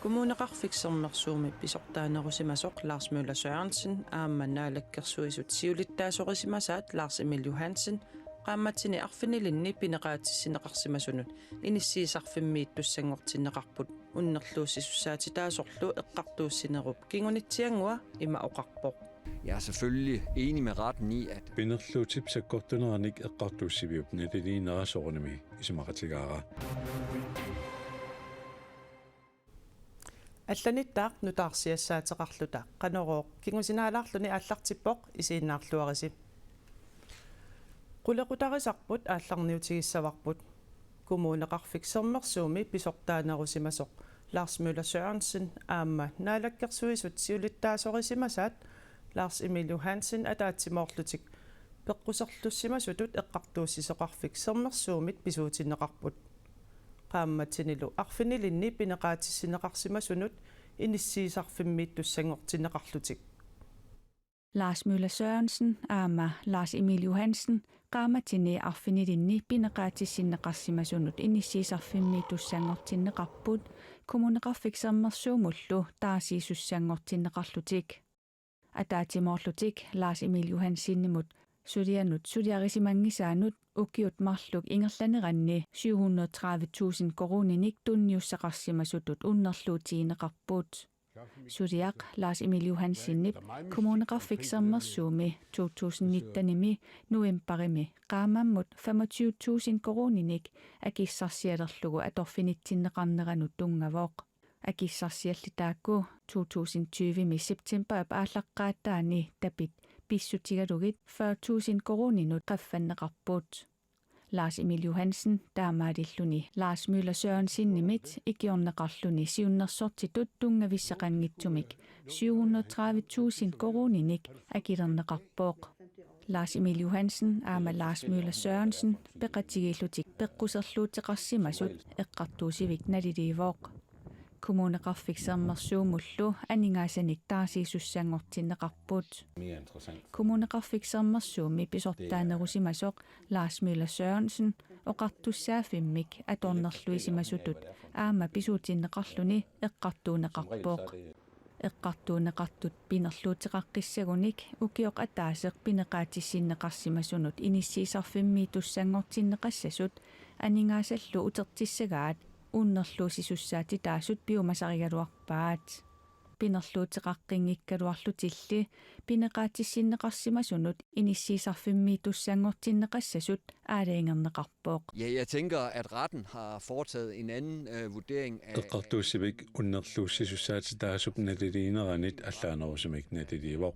Kommuneqarfiksermersuumi pisortaanerusimasoq Lars Møller Sørensen aammanaalakkersuisut siulittaasoqisimasaat Lars Emil Johansen qaammatini arfinilinni pineqaatissineqarsimasunut inissiisarfimmiittussangortinneqarput unnerluussissussaatitaasorlu eqqartuussinerup kingunitsiangua ima oqarpoq. Jeg er selvfølgelig enig med retten i, at Pinerluutip sakkortuneranik eqqartuussiviup natiliinerasoornimi isumaqatigaara. Алланиттаақ нутаарсиассаатеқарлута қанерооқ кигусинаалаарлуни ааллартиппоқ исииннаарлуариси қулеқутарисарпут аалларниутигиссаварпут коммунеқарфиксермерсууми писортаанерусимасоқ Lars Møller Sørensen аама наалаккерсуисут сиулиттаасорисимасаат Lars Emil Johansen атаатсимоорлутик пеққусерлуссимасутут эққартууссисоқарфиксермерсуумит писуутиннеқарпут qaammatinilu arfinilinni pineqaatissineqarsimasunut inissiisarfimmiittussangortinneqarlutik. Lars Møller Sørensen aama Lars Emil Johansen qaamatini arfinilinni pineqaatissineqarsimasunut inissiisarfimmiittussangortinneqarput kommuneqarfiksermersuumullu taasiisussangortinneqarlutik. Ataatimoorlutik Lars Emil Johansinnimut suliarisimangisaanut ukiut marluk ingerlaneranni 730.000 koruninik tunniussaqarsimasutut unnerluutiineqarput. Suliaq Lars Emil Johansinnip kommuneqarfiksermersuumi 2019 novemberimi qaamammut 25.000 koruninik akissarsialerlugu atorfinitsinneqarneranut tungavoq. Akissarsiallitaakku 2020 september aallaqqaattaani tapit pissutigalugit 40.000 koruninut qaffanneqarput. Lars Emil Johansen taamaadilluni Lars Møller Sørensinnimit ikiorneqarluni siunnersortitut tungavisseqanngitsumik 730.000 koruninik akilerneqarpooq. Lars Emil Johansen aama Lars Møller Sørensen peqatigillutik peqquserluuteqarsimasut eqqartuusivik naliliivooq. Kommuneqarfiksermersuumullu aningaasanik taasiisussangortinneqarput. Kommuneqarfiksermersuumi pisortaanerusimasoq Lars Møller Sørensen oqartussaafimmik atornerluisimasutut aama pisuutinneqarluni eqqartuuneqarpooq. Eqqartuuneqartut pinerluuteqaqqissagunik ukioq ataaseq pineqaatissinneqarsimasunut inissiisarfimmiitussangortinneqassasut aningaasallu utertissagaat unnerluusisussaati taasut piumasarigaluarpaat. Pinerluuteqaqqinngikkaluarlutilli pineqaatissinneqarsimasunut inissiisarfimmiitussangortinneqassasut aalaingerneqarpooq. Ja, jeg tænker, at retten har foretaget en anden vurdering af... Eqqartuussivik unnerluussisussaati taasup natiliineranit allaanerusumik natiliivoq.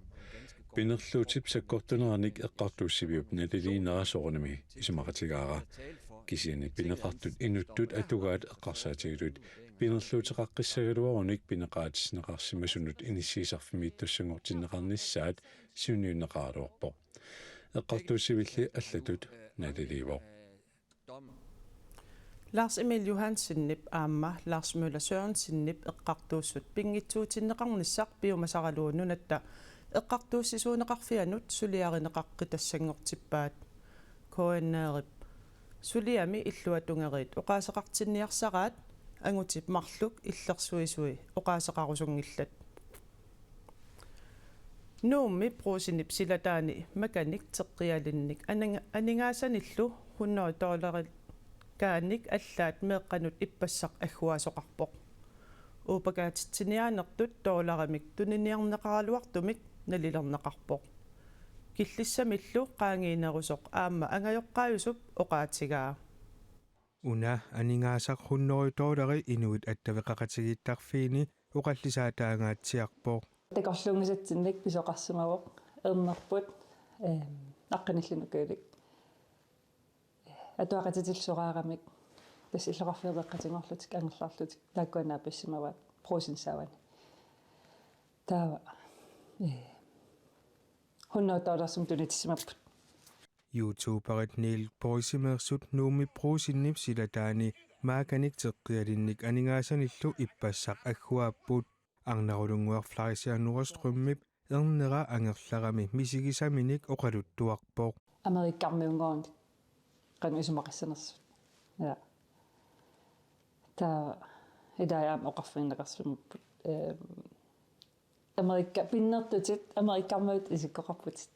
Pinerluutip sakkortuneranik eqqartuussiviup natiliinerasoornimi isumaqatigaara. Kisini pineqartut inuttut atugaat eqqarsaatigilut pinerluuteqaqqissagaluarunik pineqaatisneqarsimasunut inissiisarfimiittussangortinneqarnissaat siuniunneqaaluarpoq. Eqqartuussivilli allatut natiliivoq. Lars Emil Johansinnip aama Lars Møller Sørensinnip eqqartuussut pingitsuutinneqarnissaq piumasaraluununatta eqqartuussisuuneqarfianut suliarineqaqqitassangortippaat koannaarip suliami illuatungeriit oqaaseqartinniarsaraat angutip marluk illersuisui oqaaseqarusungillat nuummi pruusinip silataani makanik teqqialinnik aningaasanillu $100 kaanik allaat meeqqanut ippassaq agguasoqarpoq uupagaatitsiniaanertut $1 tuniniarneqaraluartumik nalilerneqarpoq killissamillu qaangiinerusoq aama angajoqqaayusup oqaatigaa una aningaasaq $100 inuit attaveqaqatigiittarfiini oqallisaataangaatsiarpoq takorluungisatsinnik pisoqarsimavoq ernerput aqqanillunukuulik atuaqatitilsoqaaramik tasilleqarfiupeqqatingorlutik angerlaarlutik taakkuanaapissimavaat pruusinsaavani taava $100 som tunitissimapput YouTuberit Neil Poisimersut nuumi pruusinnip silataani maakanik teqqialinnik aningaasanillu ippassaq agguaapput arnerulunguarflarisianurostrummip ernera angerlarami misigisaminik oqaluttuarpoq amerikkarmiungoornik qanu isumaqissanersut ja ta идаам оқарфиннеқарсумаппут америкка пиннертутит америккармавит исиккоқарпутит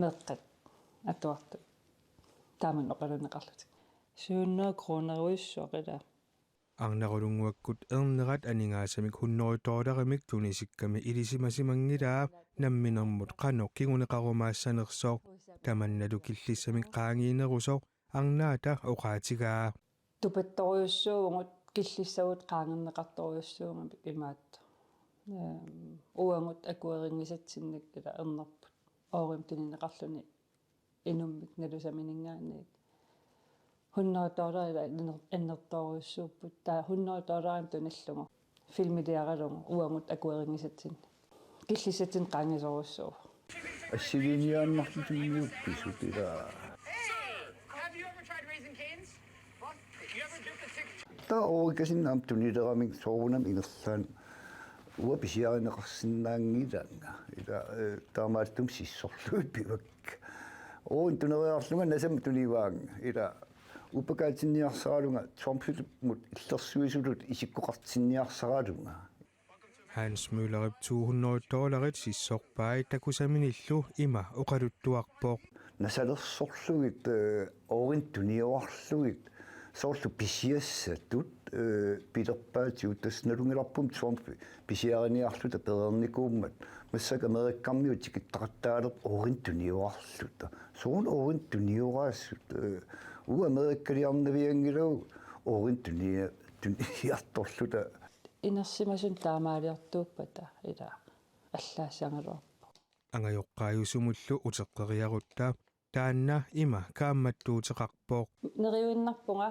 меэққат атуарту тааман оқалунеқарлутик сууннаа кроонеруиссуақила арнерулунгуаккут эрнерат анингаасамик хунноритоолеримик тунисикками илисимасимангилаа намминермут qanoq kiguneqarumaassaanersoq tamannalu killissамик qaangiinerusoq арнаата оqaatigaa тупатторюссуугут киллиссагут qaangerneqartoriussuungami имаатта уангут акуерингисатсинник ила эрнерпут оорим тунинеқарлуни инуммик налусаминингаанник $100 эннерторюссууппут таа $100 туналлугу филмилиаралугу уангут акуерингисатсин киллиссатсин qaangisоруссуу ассилиниааннартутигиупписут ила та оорикасиннаам тунилерамик соорунам инерлаан уа писиаринеқарсинаангилаанга ила таамаалтум сиссорлуит пивак оон тунериарлунга насам туливаанга ила упакаатинниарсаралунга Trump-мут иллерсуисулут исиккоқартинниарсаралунга Hans Møllerip $200 sissorpai takusaminillu ima oqaluttuarpoq насалерсорлугит оорин туниоарлугит соорлу писиассатут пилерпаатиут тассналунгиларпум Trump писиариниарлута перерникууммат массак америккармиут тикиттақаттаалер оорин туниоарлута соон оорин туниораассут у америккалиарнавиангилау оорин туниарторлута инерсимасун таамаалиартууппата ила аллаассангалуарпо angajoqqaajusumullu uteqqeriarutta taanna ima kaammattuuteqarpoq нериуиннарпунга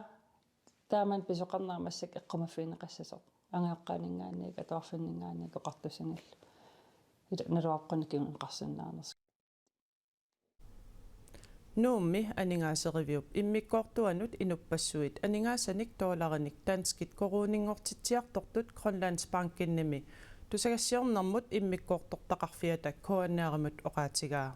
тааман писоқарнаармассак эққумаффиинеқассасоқ ангеоққаанингаанник атуарфиннингаанник оқартусангаллу ила налуаққаникин қарсиннаарнерс Nuummi aningaaseriviup immikkoortuanut inupassuit aningaassanik $1 tanskit koruuningortitsiartortut Grønlandsbankinnimi tusagassiornermut immikkoortortaqarfiatak koanneerimut oqaatigaa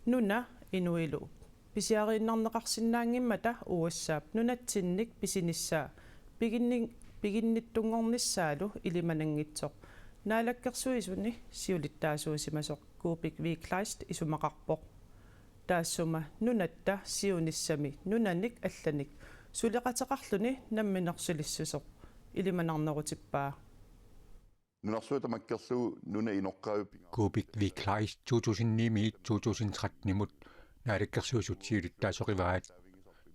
nuna inuilu pisiariinnarneqarsinnaangimmata uassaap nunatsinnik pisinissaa piginnittungornissaalu ilimanangitsoq naalakkersuisuni siulittaasuusimasoq kuupik viiklaist isumaqarpoq taassuma nunatta siunissami nunanik allanik suliqataqarluni namminersulissusoq ilimanarnerutippaa нунарсуата маккерлу нуна иноккаавип Kubik Viklais 2009-2013 naalakkersuusutiilitaasoqivaat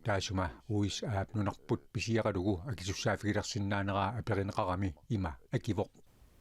taasuma uis aap nunarput pisiaqalugu akisussaafigilersinnaaneraa aperineqarami ima akivoq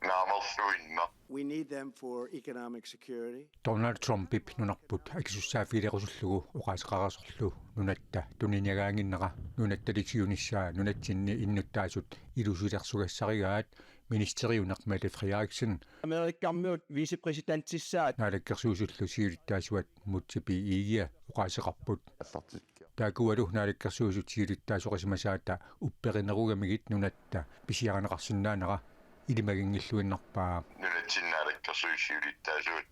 наамерлуинна We need them for economic security. Donald Trump ip nunarput akisussaafigilerusullugu uqaasaqarasorlu nunatta tuniniagaanginneqa nunattaliksiunissaa nunatsinni innuttaasut ilusulersugassarigaat ministeriunermale Frederiksen Amerikkarmiut vicepræsidenttissaat naalakkersuusullu siilittaasuat mutsipi iigia uqaaseqarput аллартикка taakualu naalakkersuusut siilittaasoqisimasaata upperinerugamigit nunatta pisiaranaqarsinnaanera ilimagingilluinnarpaa нунатсиннаалаккерсуисиулиттаасуут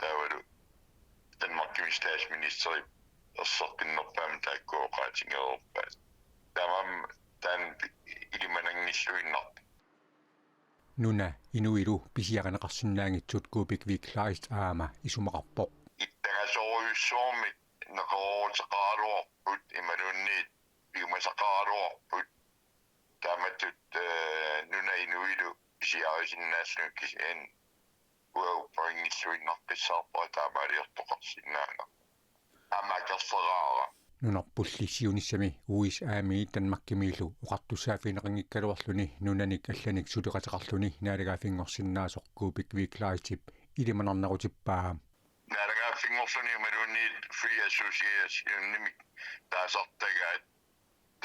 Danmarks statsminister ersorqinnerpaam taakkuoqaatingeerpaat tamam tan ilimanangissuinnarp nuna inuilu pisiaranaqarsinnaangitsut Kubik Viklais aama isumaqarpoq ittagasoruissuormit neqorutaqaaluarput imalunniit piumasaqaaluarput taamatut nuna inuilu pisiarisinnaassunkis en uauparingissuinnarqissaarpaa taamaaliortoqarsinnaanga амакерсераара nunarpulli siunissami uis aami tanmakkimiillu uqartussaafineqingikkaluarluni nunanik allanik suliqataqarluni naalagaafiнгорсиннаасоq Kubik Viklaisip ilimanarnerutippaa налагааффингорсуни малуунниит free association nimik таасартагаат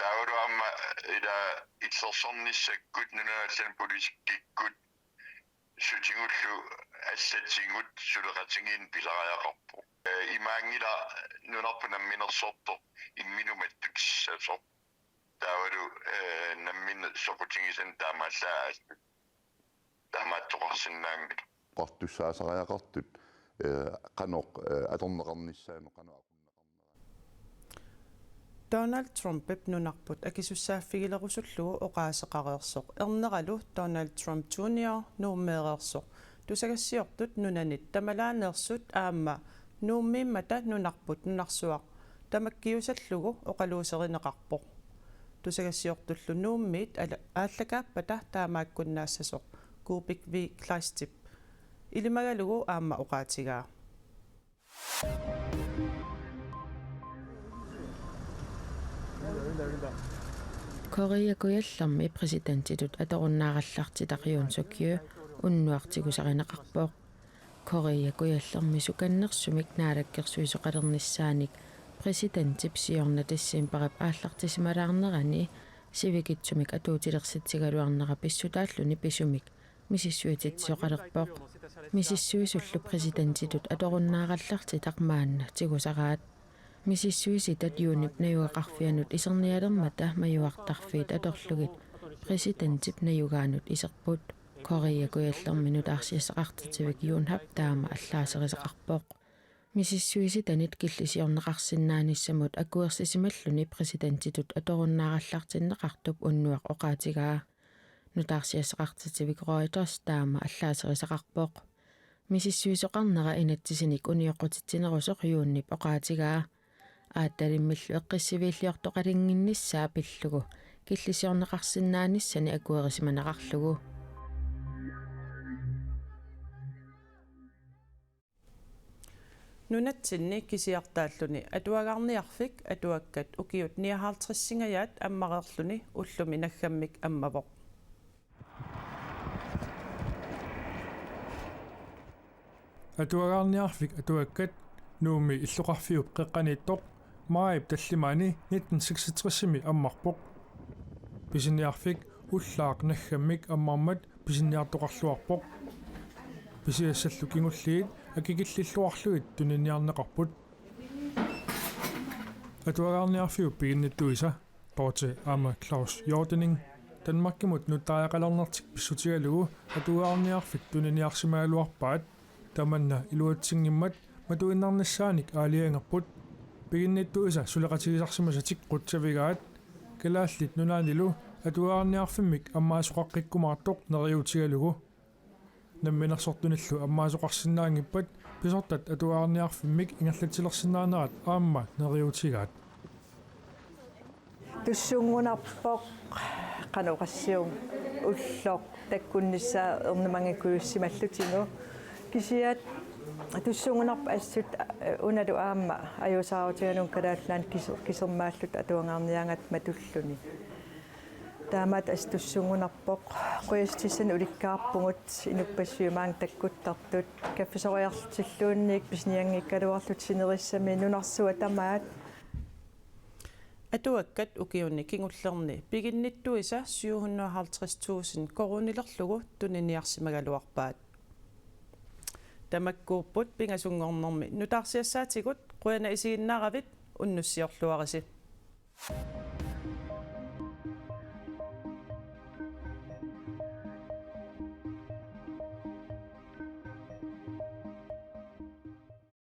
тауруамма ила итсерсорниссаккут нунаалсан политиккиккут сутингуллу ассатсингут сулеқатингин пилариақарпу имаангила нунарпу намминерсорто имминуматтуксасо таавалу наммин сокутингисан таамааллаас таамааттоқарсинаангит qартуссаасариақартут qanoq atorneqarnissaanu qanu aqunneqarnera Donald Trump nunarput akisussaaffigilерусуллугу oqaaseqareersoq erneralu Donald Trump Jr. nuummeereersoq tusagassiortut nunanit tamalaaneersut aamma nuummiimmata nunarput nunarsuaq tamakkiusallugu oqaluuserineqarpoq tusagassiortullu nuummiit aallakaappata taamaakkunnaassasuq Kubik V Kleistip ilimagalugu aamma oqaatigaa Korea kuyallarmi presidentitut atorunnaarallartitaqiun sukkiu unnuartigusarineqarpoq Korea kuyallarmi sukannersumik naalakkersuisoqalernissaanik presidentip siorna tassin parap aallartisimalaarnerani sivikitsumik atuutilersitsigaluarnera pissutaalluni pisumik misissuititsioqalerpoq misissuisullu presidentitut atorunnaarallartitaqmaanna tigusaraat misissuisitat yuunip nayuaqarfianut isernialermata mayuartarfiit atorlugit presidentip nayugaanut iserput Korea kuyallerminut arsiassaqartitivik yuunhap taama allaaserisaqarpoq misissuisitanit killisiorneqarsinnaanissamut akuersisimalluni presidentitut atorunnaarallartinneqartup unnuaq oqaatigaa nutaarsiassaqartitivik Reuters taama allaaserisaqarpoq misissuisoqarnera inatsisinik unioqutittinerusoq yuunnip oqaatigaa aattalimmillu eqqissivillиортоqalingиннissaa pillugu killisiorneqarsinnaanissani akuerisimanaqarlugu nunatsinni kisiartaalluni atuagarniarfik atuakkat ukiut 59-singayaat ammareerluni ullumi naggammik ammavoq atuagarniarfik atuakkat nuumi illuqarfiup qeqqaniittoq maayip tallimaani 1966-simi ammarpoq pisinniarfik ullaaq naggammik ammarmat pisinniartoqarluarpoq pisiassallu kingulliit akikillilluarluit tuninniarneqarput atuagarniarfiup piginnittuisa torte ama Claus Jordening Danmarkimut nuttaaqalernertik pissutigalugu atuagarniarfik tuninniarsimaaluarpaat tamanna iluatsingimmat matuinnarnassaanik aaliangerput piginnittuisa suleqatigisarsimasatik qutsavigaat kalaallit nunaanilu atuagarniarfimmik ammaasuqaqqikkumaartoq neriutigalugu namminersortunillu ammaasuqarsinnaangippat pisortat atuagarniarfimmik ingerlatilersinnaanerat aamma neriutigaat tussuungunarpoq qanoqassium ulloq takkunnissaa ernemangakuyussimallutingu kisiat tussuungunarpa assut unalu aamma ajusaarutiganun kalaallaan kisermaallut atuangaarniangat matulluni taamat astussuungunarpoq quyastissan ulikkaarpungut inuppassiumaang takkuttartut kaffisoriartilluunniik pisnianngikkaluarlut sinerissami nunarsuat tamaat atuakkat ukiunni kingullerni piginnittuisa 750,000 korunilerlugu tuniniarsimagaluarpaat tamakkuupput pingasungornermi nutaarsiassaatigut quana isiinnaravit unnussiorluarisi